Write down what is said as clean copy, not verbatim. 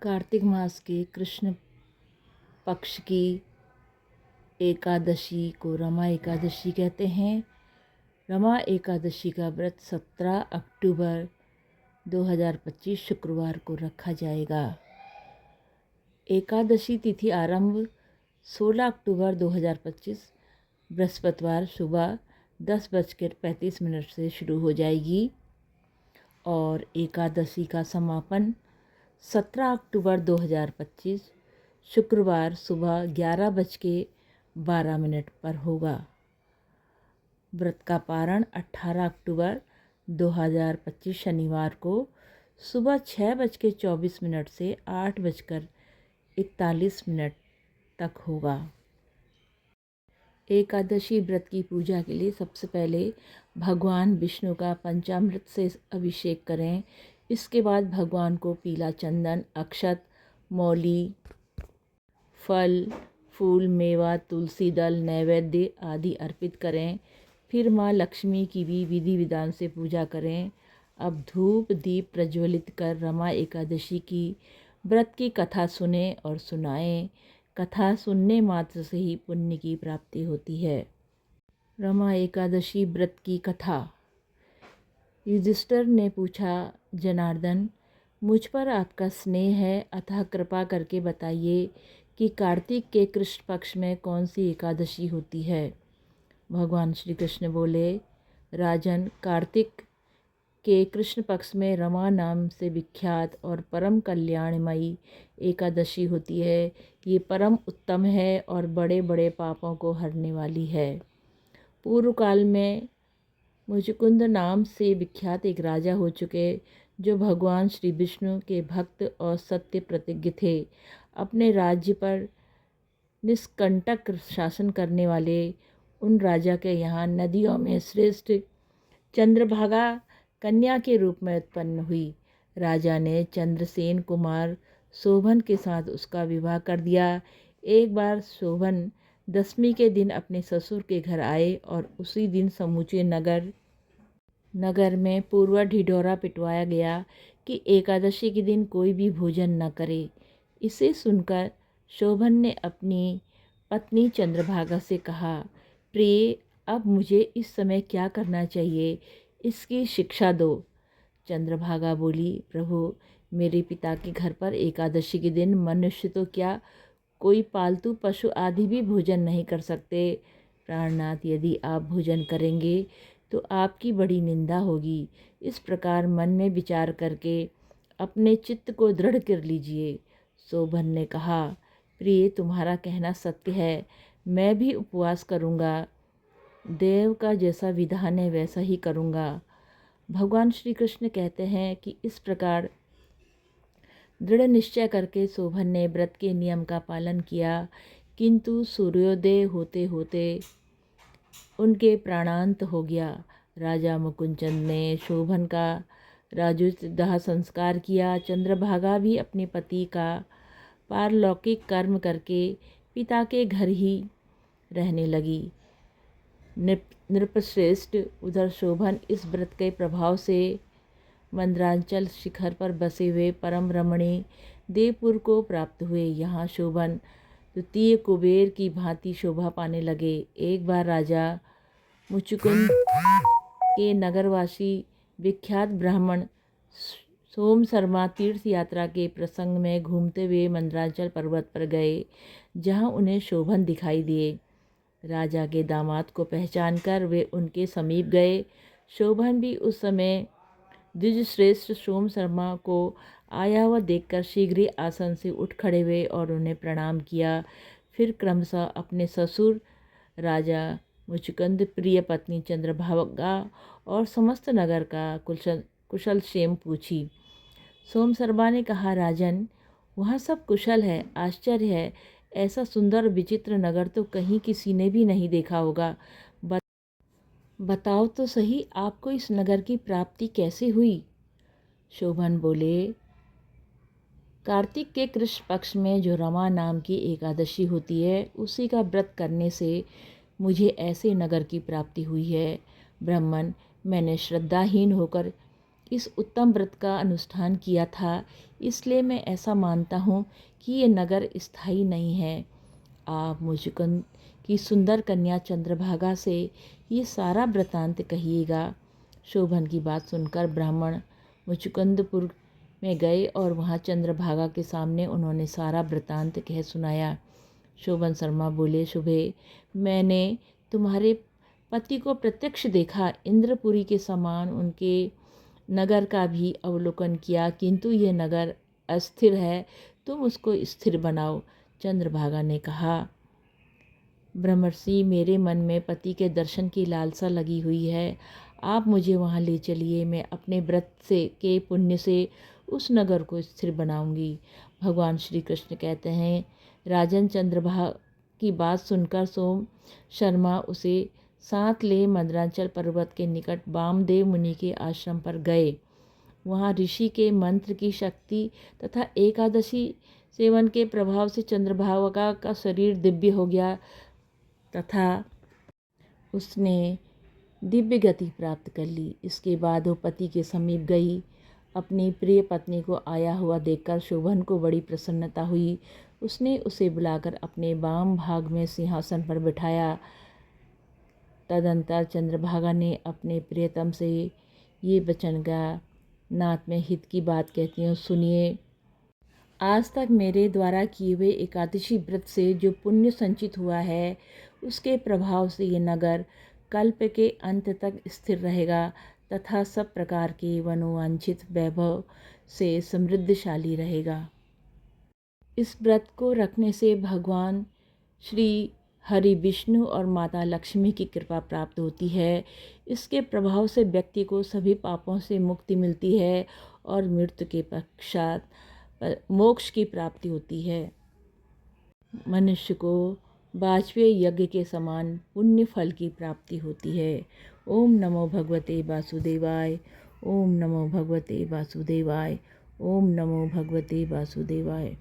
कार्तिक मास के कृष्ण पक्ष की एकादशी को रमा एकादशी कहते हैं। रमा एकादशी का व्रत 17 अक्टूबर 2025 शुक्रवार को रखा जाएगा। एकादशी तिथि आरंभ 16 अक्टूबर 2025 बृहस्पतिवार सुबह 10:35 से शुरू हो जाएगी और एकादशी का समापन 17 अक्टूबर 2025 शुक्रवार सुबह 11:12 पर होगा। व्रत का पारण 18 अक्टूबर 2025 शनिवार को सुबह 6:24 से 8:41 तक होगा। एकादशी व्रत की पूजा के लिए सबसे पहले भगवान विष्णु का पंचामृत से अभिषेक करें। इसके बाद भगवान को पीला चंदन, अक्षत, मौली, फल, फूल, मेवा, तुलसी दल, नैवेद्य आदि अर्पित करें। फिर माँ लक्ष्मी की भी विधि विधान से पूजा करें। अब धूप दीप प्रज्वलित कर रमा एकादशी की व्रत की कथा सुने और सुनाएं। कथा सुनने मात्र से ही पुण्य की प्राप्ति होती है। रमा एकादशी व्रत की कथा। युधिष्ठिर ने पूछा, जनार्दन, मुझ पर आपका स्नेह है, अतः कृपा करके बताइए कि कार्तिक के कृष्ण पक्ष में कौन सी एकादशी होती है। भगवान श्री कृष्ण बोले, राजन, कार्तिक के कृष्ण पक्ष में रमा नाम से विख्यात और परम कल्याणमयी एकादशी होती है। ये परम उत्तम है और बड़े बड़े पापों को हरने वाली है। पूर्व काल में मुचुकुंद नाम से विख्यात एक राजा हो चुके, जो भगवान श्री विष्णु के भक्त और सत्य प्रतिज्ञ थे। अपने राज्य पर निष्कंटक शासन करने वाले उन राजा के यहाँ नदियों में श्रेष्ठ चंद्रभागा कन्या के रूप में उत्पन्न हुई। राजा ने चंद्रसेन कुमार शोभन के साथ उसका विवाह कर दिया। एक बार शोभन दशमी के दिन अपने ससुर के घर आए और उसी दिन समूचे नगर में पूर्व ढिढोरा पिटवाया गया कि एकादशी के दिन कोई भी भोजन न करे। इसे सुनकर शोभन ने अपनी पत्नी चंद्रभागा से कहा, प्रिय, अब मुझे इस समय क्या करना चाहिए, इसकी शिक्षा दो। चंद्रभागा बोली, प्रभु, मेरे पिता के घर पर एकादशी के दिन मनुष्य तो क्या, कोई पालतू पशु आदि भी भोजन नहीं कर सकते। प्राणनाथ, यदि आप भोजन करेंगे तो आपकी बड़ी निंदा होगी। इस प्रकार मन में विचार करके अपने चित्त को दृढ़ कर लीजिए। शोभन ने कहा, प्रिय, तुम्हारा कहना सत्य है, मैं भी उपवास करूँगा। देव का जैसा विधान है वैसा ही करूँगा। भगवान श्री कृष्ण कहते हैं कि इस प्रकार दृढ़ निश्चय करके शोभन ने व्रत के नियम का पालन किया, किंतु सूर्योदय होते होते उनके प्राणांत हो गया। राजा मुकुंदचंद ने शोभन का राजोचित दाह संस्कार किया। चंद्रभागा भी अपने पति का पारलौकिक कर्म करके पिता के घर ही रहने लगी। नृपश्रेष्ठ, उधर शोभन इस व्रत के प्रभाव से मंदरांचल शिखर पर बसे हुए परम रमणीय देवपुर को प्राप्त हुए। यहाँ शोभन द्वितीय कुबेर की भांति शोभा पाने लगे। एक बार राजा मुचुकुंद के नगरवासी विख्यात ब्राह्मण सोम शर्मा तीर्थ यात्रा के प्रसंग में घूमते हुए मंदरांचल पर्वत पर गए, जहाँ उन्हें शोभन दिखाई दिए। राजा के दामाद को पहचानकर वे उनके समीप गए। शोभन भी उस समय द्विजश्रेष्ठ सोम शर्मा को आया हुआ देखकर शीघ्र ही आसन से उठ खड़े हुए और उन्हें प्रणाम किया। फिर क्रमशः अपने ससुर राजा मुचुकुंद, प्रिय पत्नी चंद्रभागा और समस्त नगर का कुशल क्षेम पूछी। सोम शर्मा ने कहा, राजन, वहाँ सब कुशल है। आश्चर्य है, ऐसा सुंदर विचित्र नगर तो कहीं किसी ने भी नहीं देखा होगा। बताओ तो सही, आपको इस नगर की प्राप्ति कैसे हुई। शोभन बोले, कार्तिक के कृष्ण पक्ष में जो रमा नाम की एकादशी होती है, उसी का व्रत करने से मुझे ऐसे नगर की प्राप्ति हुई है। ब्राह्मण, मैंने श्रद्धाहीन होकर इस उत्तम व्रत का अनुष्ठान किया था, इसलिए मैं ऐसा मानता हूँ कि ये नगर स्थायी नहीं है। आप मुचुकुंद की सुंदर कन्या चंद्रभागा से ये सारा वृतांत कहिएगा। शोभन की बात सुनकर ब्राह्मण मुचुकुंदपुर में गए और वहाँ चंद्रभागा के सामने उन्होंने सारा वृतांत कह सुनाया। शोभन शर्मा बोले, शुभे, मैंने तुम्हारे पति को प्रत्यक्ष देखा, इंद्रपुरी के समान उनके नगर का भी अवलोकन किया, किंतु ये नगर अस्थिर है, तुम उसको स्थिर बनाओ। चंद्रभागा ने कहा, ब्रह्मर्षि, मेरे मन में पति के दर्शन की लालसा लगी हुई है, आप मुझे वहाँ ले चलिए। मैं अपने व्रत से के पुण्य से उस नगर को स्थिर बनाऊंगी। भगवान श्री कृष्ण कहते हैं, राजन चंद्रभागा की बात सुनकर सोम शर्मा उसे साथ ले मंदराचल पर्वत के निकट वामदेव मुनि के आश्रम पर गए। वहाँ ऋषि के मंत्र की शक्ति तथा एकादशी सेवन के प्रभाव से चंद्रभागा का शरीर दिव्य हो गया तथा उसने दिव्य गति प्राप्त कर ली। इसके बाद वो पति के समीप गई। अपनी प्रिय पत्नी को आया हुआ देखकर शोभन को बड़ी प्रसन्नता हुई। उसने उसे बुलाकर अपने वाम भाग में सिंहासन पर बिठाया। तदंतर चंद्रभागा ने अपने प्रियतम से ये वचन कहा, नाथ, मैं हित की बात कहती हूँ, सुनिए। आज तक मेरे द्वारा किए हुए एकादशी व्रत से जो पुण्य संचित हुआ है, उसके प्रभाव से ये नगर कल्प के अंत तक स्थिर रहेगा तथा सब प्रकार के मनोवांछित वैभव से समृद्धशाली रहेगा। इस व्रत को रखने से भगवान श्री हरि विष्णु और माता लक्ष्मी की कृपा प्राप्त होती है। इसके प्रभाव से व्यक्ति को सभी पापों से मुक्ति मिलती है और मृत्यु के पश्चात मोक्ष की प्राप्ति होती है। मनुष्य को वाजपेयी यज्ञ के समान पुण्य फल की प्राप्ति होती है। ओम नमो भगवते वासुदेवाय। ओम नमो भगवते वासुदेवाय। ओम नमो भगवते वासुदेवाय।